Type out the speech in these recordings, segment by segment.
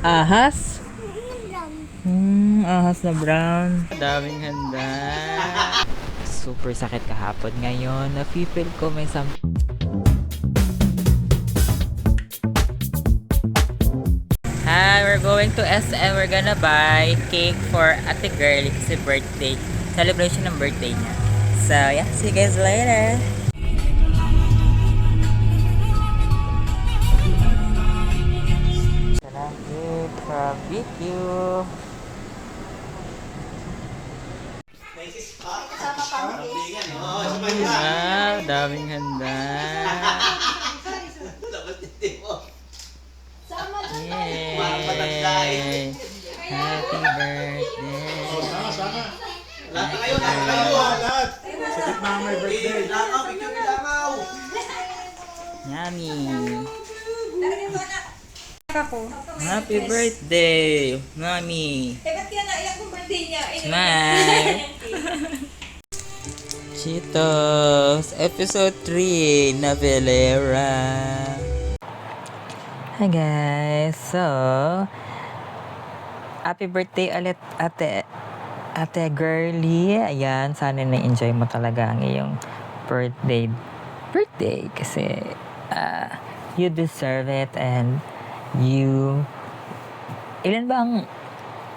Ahas? Ahas na brown. Daming handa. Super sakit kahapon ngayon. Nafe-feel ko may Hi, we're going to SM. We're gonna buy cake for Ate Girlie kasi birthday. Celebration ng birthday niya. So, yeah. See you guys later. Sarap cake from BQ. Wow, daming handa. Yay! Happy birthday! Yummy! Happy birthday, Mami! Ba't kaya naiyak kong birthday niya? Smile! Cheetos! Episode 3, Navelera! Hi guys! So, happy birthday ulit Ate Girlie. Ayan, sana na-enjoy mo talaga ang iyong birthday. Kasi you deserve it and ilan ba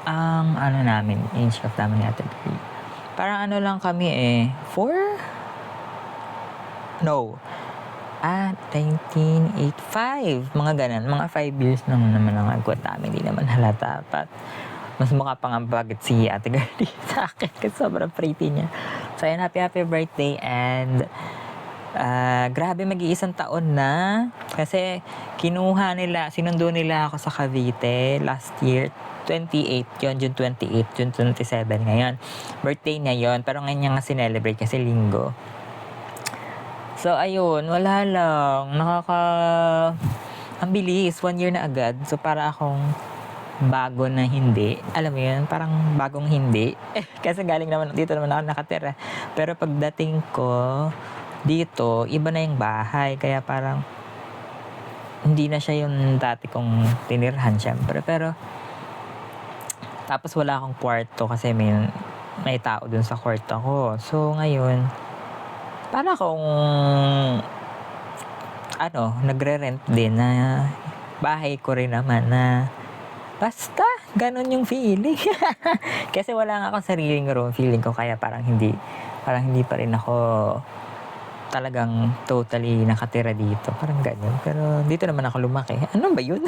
ang ano namin, age of namin ni Ate Girlie? Parang ano lang kami 4? No. 1985. Mga ganun. Mga 5 years naman ang agwat namin. Hindi naman halata. But, mas mukha pang ang bagit si Ate Girlie sa akin kasi sobrang pretty niya. So, ayan, happy birthday and grabe mag-iisang taon na kasi sinundo nila ako sa Cavite last year, 28, yun, June 28, June 27 ngayon. Birthday niya yun, pero ngayon niya nga sinelebrate kasi linggo. So, ayun, wala lang. Ang bilis, 1 year na agad. So, para akong bago na hindi. Alam mo yun, parang bagong hindi. Kasi dito naman ako nakatira. Pero pagdating ko dito, iba na yung bahay. Kaya parang hindi na siya yung dati kong tinirhan, syempre. Pero, tapos wala akong kwarto kasi may tao dun sa kwarto ko. So, ngayon, para akong nagre-rent din na bahay ko rin naman na basta ganun yung feeling. Kasi wala nga akong sariling room, feeling ko, kaya parang hindi pa rin ako talagang totally nakatira dito, parang ganun. Pero dito naman ako lumaki. Ano ba yun?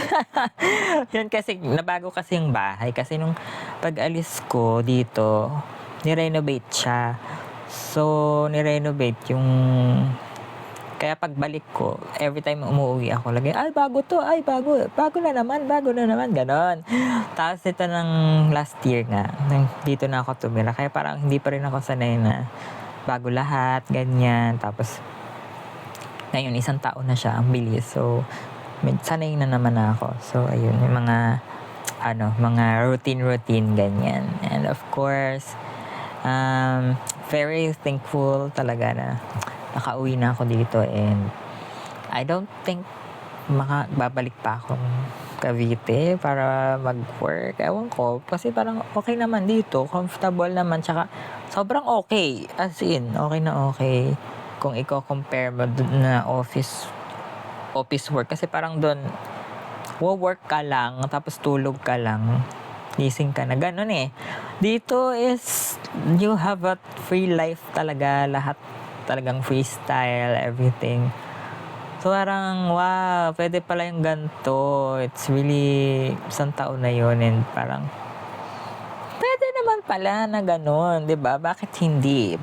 Yun kasi nabago kasi yung bahay kasi nung pag-alis ko dito, ni-renovate siya. So, ni-renovate yung... Kaya pagbalik ko, every time umuwi ako, lagi, bago to, bago na naman, ganon. Tapos ito ng last year nga, dito na ako tumira. Kaya parang hindi pa rin ako sanay na bago lahat, ganyan. Tapos, ngayon, 1 taon na siya, ang bilis. So, sanay na naman ako. So, ayun, yung mga routine, ganyan. And of course, very thankful talaga na nakauwi na ako dito and I don't think babalik pa akong Cavite para mag-work. Ewan ko, kasi parang okay naman dito, comfortable naman, tsaka sobrang okay, as in, okay na okay kung i-compare mo dun na office work, kasi parang dun work ka lang, tapos tulog ka lang, gising ka na, ganun Dito is, you have a free life talaga, lahat talagang freestyle, everything. So, parang, wow, pwede pala yung ganito. It's really, 1 taon na yun, and parang, pwede naman pala na ganun, di ba? Bakit hindi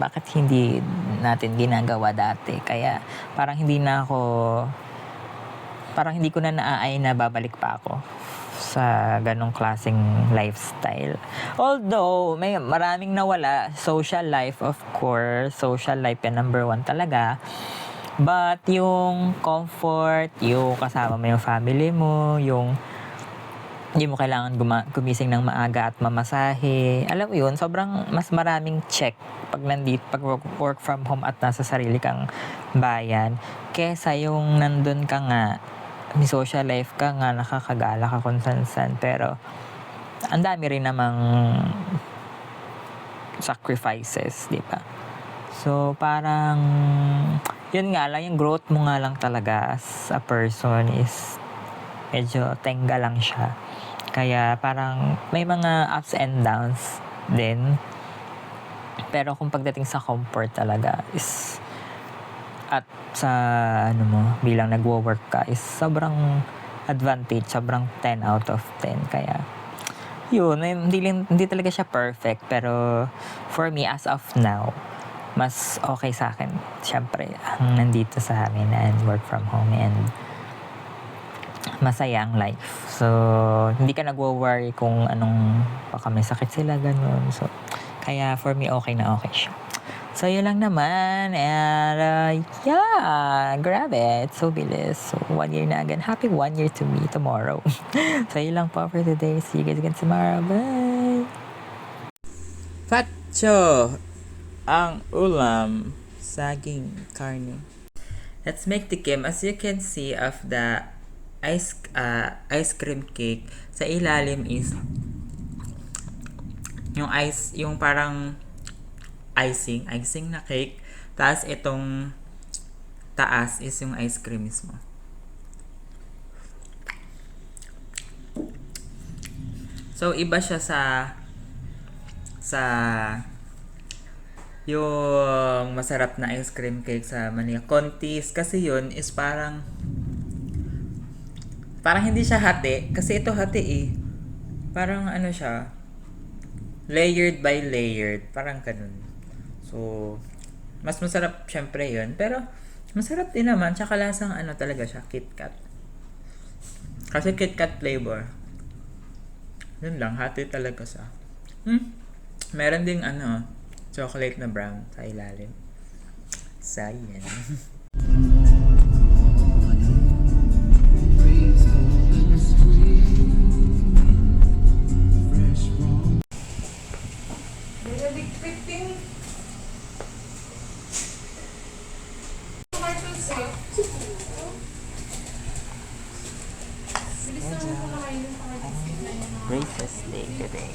natin ginagawa dati? Kaya, parang hindi ko na naaay na babalik pa ako sa ganong klaseng lifestyle. Although, may maraming nawala. Social life, of course. Social life yan, number 1 talaga. But, yung comfort, yung kasama mo yung family mo, yung hindi mo kailangan gumising ng maaga at mamasahe. Alam mo yun, sobrang mas maraming check pag work from home at nasa sarili kang bayan, kesa yung nandun ka nga may social life ka nga, nakakagala ka kung saan, pero ang dami rin namang sacrifices, di ba? So, parang, yun nga lang, yung growth mo nga lang talaga as a person is medyo tengga lang siya. Kaya parang may mga ups and downs din. Pero kung pagdating sa comfort talaga is at sa bilang nagwo-work ka is sobrang advantage, sobrang 10 out of 10. Kaya yun, hindi talaga siya perfect, pero for me as of now, mas okay sa akin syempre ang nandito sa amin and work from home and masaya ang life. So, hindi ka nagwo-worry kung anong baka may sakit sila, ganun. So, kaya for me, okay na okay siya. So, yun lang naman. And, yeah, grabe. It's so bilis. So, 1 year na again. Happy 1 year to me tomorrow. So, yun lang po for today. See you guys again tomorrow. Bye! Fatso! Ang ulam, saging karne. Let's make the game. As you can see of the ice cream cake, sa ilalim is yung parang icing na cake. Tapos itong taas is yung ice cream mismo. So, iba siya sa yung masarap na ice cream cake sa Manila. Contis, kasi yun is parang hindi siya hati. Kasi ito hati eh. Parang siya, layered by layered. Parang ganun. So, mas masarap syempre yun. Pero, masarap din naman. Tsaka lasang talaga siya, KitKat. Kasi KitKat flavor. Yun lang, hati talaga siya. Meron ding chocolate na brown sa ilalim. Sayang. Braces day today.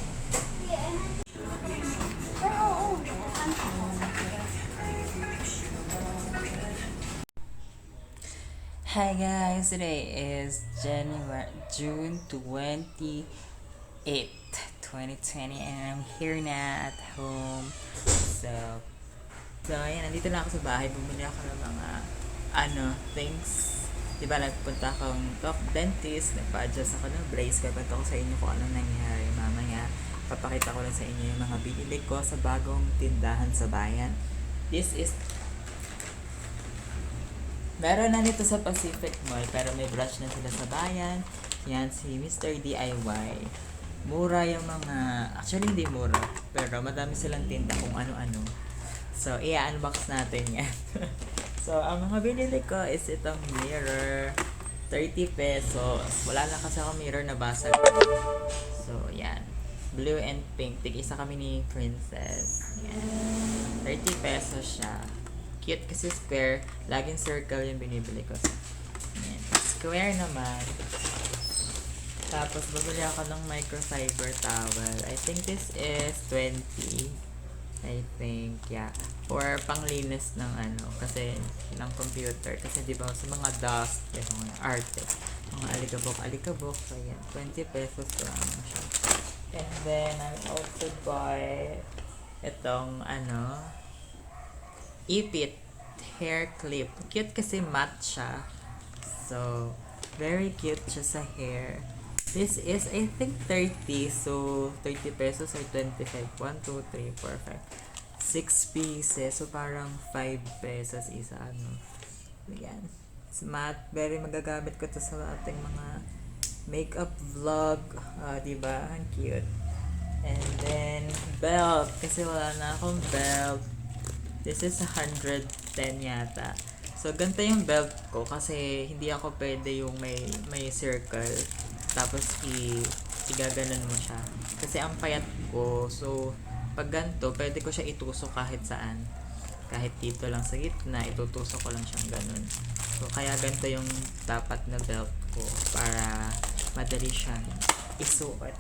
Hi guys, today is June 28th, 2020 and I'm here na at home. So ayan, nandito na ako sa bahay. Bumili ako ng mga things. Diba, nagpunta akong dentist, nagpa-adjust ako ng brace. Kapag ko sa inyo kung anong nangyari. Mamaya, papakita ko lang sa inyo yung mga binili ko sa bagong tindahan sa bayan. This is meron na nito sa Pacific Mall, pero may branch na sila sa bayan. Yan, si Mr. DIY. Mura yung mga, actually hindi mura, pero madami silang tinda kung ano-ano. So, i-unbox natin yan. So, ang mga binili ko is itong mirror, 30 pesos. Wala lang kasi ako mirror na basag. So, yan. Blue and pink. Tig-isa kami ni Princess. Yan. 30 pesos siya. Cute kasi square. Laging circle yung binibili ko. Yan. Square naman. Tapos, bumili ako ng microfiber towel. I think this is 20. I think, yeah. For panglinis ng kasi ng computer. Kasi di ba sa mga dust, yung mga arte, mga alikabok. So, yan. 20 pesos lang siya. And then, I also buy itong, Ipit hair clip. Cute kasi matte siya. So, very cute siya sa hair. This is, I think, 30. So, 30 pesos or 25. 1, 2, 3, 4, 5. 6 pieces. So, parang 5 pesos isa. Ayan. Smart. Very magagamit ko to sa ating mga makeup vlog. Diba? Ang cute. And then, belt. Kasi wala na akong belt. This is 110 yata. So, ganito yung belt ko kasi hindi ako pwede yung may circle. Tapos, igaganon mo siya. Kasi ang payat ko. So, pag ganito, pwede ko siya itusok kahit saan. kahit dito lang sa gitna, itutusok ko lang siyang ganun. So, kaya ganito yung dapat na belt ko para madali siyang isuot.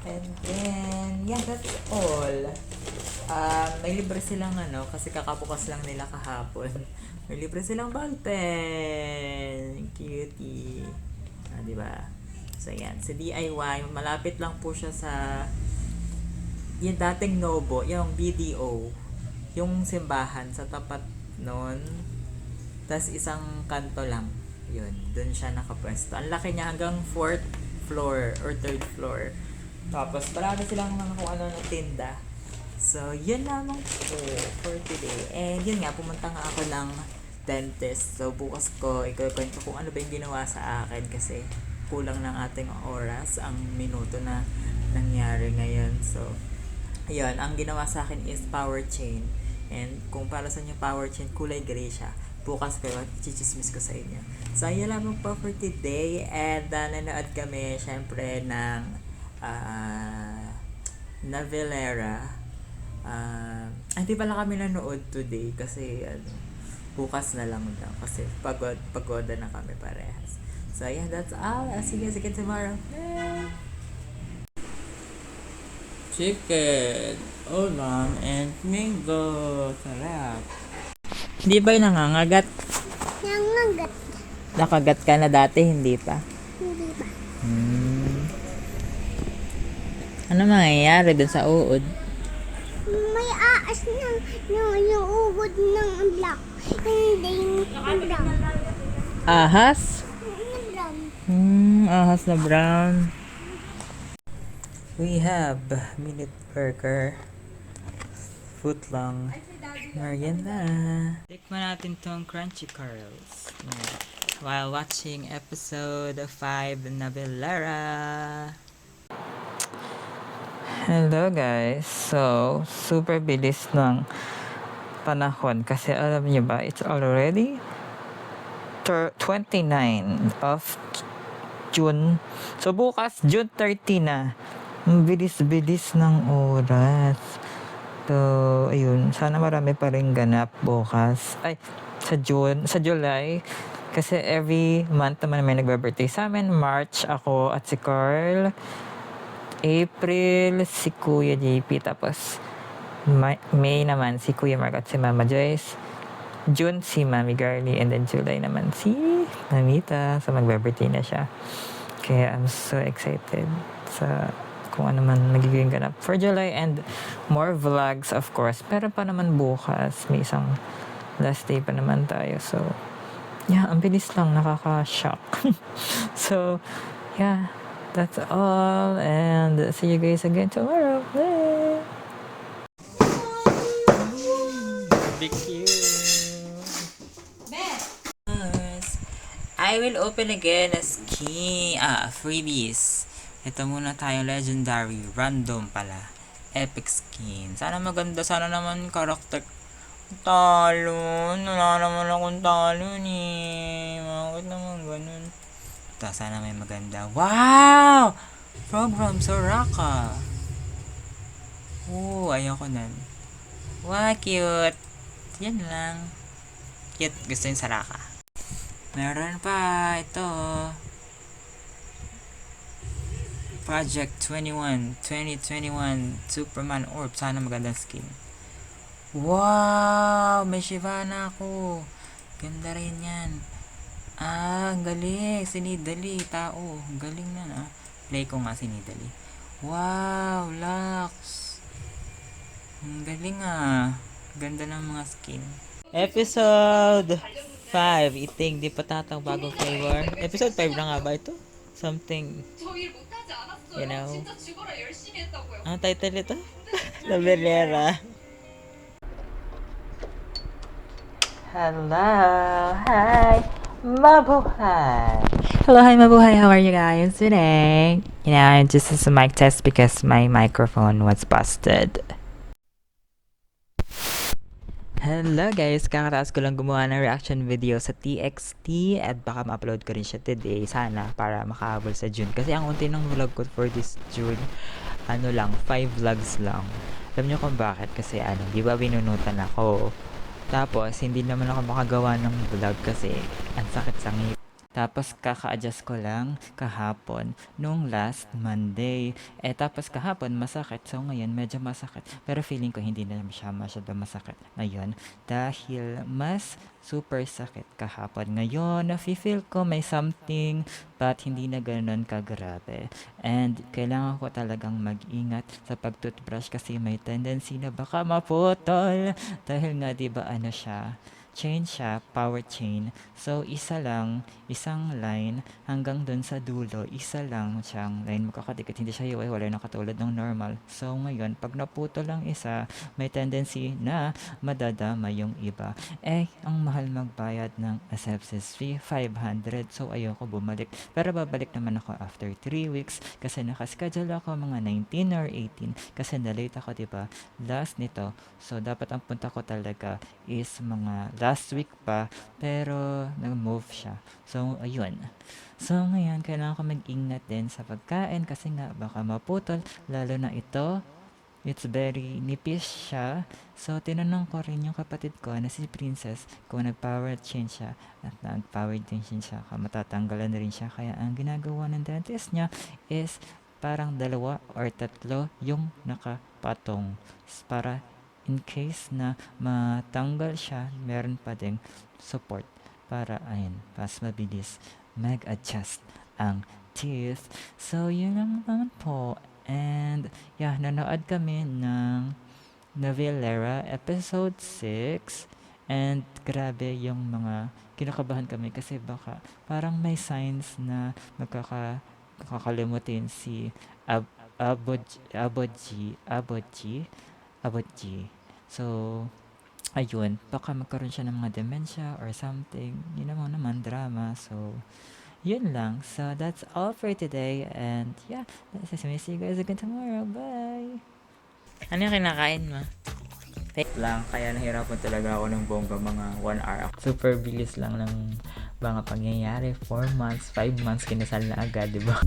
And then, yeah, that's all. May libre silang kasi kakabukas lang nila kahapon. May libre silang ball pen. Cutie. Diba? So, yan. Sa DIY, malapit lang po siya sa yung dating Nobo, yung BDO, yung simbahan sa tapat nun, tas isang kanto lang, yun, dun siya nakapwesto. Ang laki niya hanggang 4th floor or 3rd floor. Tapos marami silang mga kung ano na tinda. So, yun lamang po for today. And yun nga, pumunta nga ako ng dentist. So, bukas ko ikukwento kung ano ba yung ginawa sa akin kasi kulang ng ating oras ang minuto na nangyari ngayon. So, ayun, ang ginawa sa akin is power chain. And kung para sa inyo power chain, kulay gray siya. Bukas ko yun, i-chismis ko sa inyo. So, ayun lamang po for today. And nanonood kami, syempre, ng Navillera. Hindi pala kami nanood today kasi bukas na lang daw. Kasi pagoda na kami parehas. So, yeah, that's all. I'll see you guys again tomorrow. Bye! Chicken, ulam, and mango. Sarap. Hindi ba yung nangangagat? Nangangagat. Nakagat ka na dati, hindi pa? Hindi ba? Ano mangyayari dun sa uod? May aas yung ugod ng black. Hindi yung brown. Ahas? Yung brown. Ahas na brown. We have minute burger, footlong, merienda. Tikman natin tong crunchy curls while watching episode 5 Navillera. Hello guys, so super bilis ng panahon kasi alam niyo ba, it's already 29 of June. So bukas June 30 na. Ang bilis-bilis ng oras. So, ayun. Sana marami pa rin ganap bukas. Ay, sa July. Kasi every month naman may nagbe-birthday sa amin. March, ako at si Carl. April, si Kuya JP. Tapos, May naman si Kuya Mark at si Mama Joyce. June, si Mami Garly. And then July naman si Mamita. So, magbe-birthday na siya. Kaya I'm so excited sa kung ano man magiging ganap for July and more vlogs of course. Pero pa naman bukas, may isang last day pa naman tayo. So, yeah, ang bilis lang, nakaka-shock. So, yeah, that's all and see you guys again tomorrow. Bye! Big you. I will open again a freebies. Ito muna tayo, legendary, random pala, epic skin. Sana maganda, sana naman karakter. Talo, wala naman akong talo ni. Bakit naman ganun? Ito, sana may maganda. Wow! Program Soraka. Ayoko nun. Wow, cute. Yan lang. Cute, gusto yung Soraka. Meron pa, ito. Project 21, 2021 Superman Orb. Sana magandang skin. Wow! May Shyvana ako. Ganda rin yan. Ang galing. Si Nidalee. Tao. Galing na Play ko nga si Nidalee. Wow! Lux. Ang galing Ganda ng mga skin. Episode 5. Iting di patatang bagong flavor. Episode 5 na nga ba ito? Something, you know. Ang title ito? Navillera. Hello. Hi. Mabuhay. Hello, hi Mabuhay. How are you guys today? Just as a mic test because my microphone was busted. Hello guys, kakataas ko lang gumawa ng reaction video sa TXT at baka ma-upload ko rin siya today, sana, para makahabol sa June. Kasi ang unti ng vlog ko for this June, 5 vlogs lang. Alam nyo kung bakit? Kasi di ba binunutan ako Tapos, hindi naman ako makagawa ng vlog kasi ang sakit sa ngipin. Tapos, kaka-adjust ko lang kahapon nung last Monday. Tapos kahapon masakit. So, ngayon medyo masakit. Pero feeling ko hindi na siya masyado masakit ngayon. Dahil mas super sakit kahapon. Ngayon, nafe-feel ko may something but hindi na ganoon kagrabe. And kailangan ko talagang mag-ingat sa pag-toothbrush kasi may tendency na baka maputol. Dahil nga 'di ba ano siya, chain siya, power chain. So, isang line hanggang dun sa dulo, isa lang siyang line magkakadikit. Hindi siya hiwa-hiwalay na katulad ng normal. So, ngayon, pag naputo lang isa, may tendency na madadama yung iba. Ang mahal magbayad ng asepsis fee, 500. So, ayoko bumalik. Pero babalik naman ako after 3 weeks kasi nakaschedule ako mga 19 or 18 kasi na-late ako, diba? Last nito. So, dapat ang punta ko talaga is mga last week pa, pero nag-move siya. So, ayun. So, ngayon, kailangan ko mag-ingat din sa pagkain kasi nga baka maputol, lalo na ito. It's very nipis siya. So, tinanong ko rin yung kapatid ko na si Princess kung nag-power change siya at nag-power change siya. Matatanggalan na rin siya. Kaya ang ginagawa ng dentist niya is parang 2 or 3 yung nakapatong para in case na matanggal siya, meron pa ding support para ayun, mas mabilis mag-adjust ang teeth. So, yun lang naman po. And, yeah, nanood kami ng Novelera episode 6. And, grabe yung mga kinakabahan kami kasi baka parang may signs na kakalimutin si Aboji. So, ayun, baka magkaroon siya ng mga dementia or something. Yun naman, drama. So, yun lang. So, that's all for today. And, yeah, see you guys again tomorrow. Bye! Ano yung kinakain mo? Fake lang, kaya nahirapan talaga ako ng bongga mga 1 hour. Super bilis lang ng mga pangyayari. 4 months, 5 months, kinasal na agad, diba?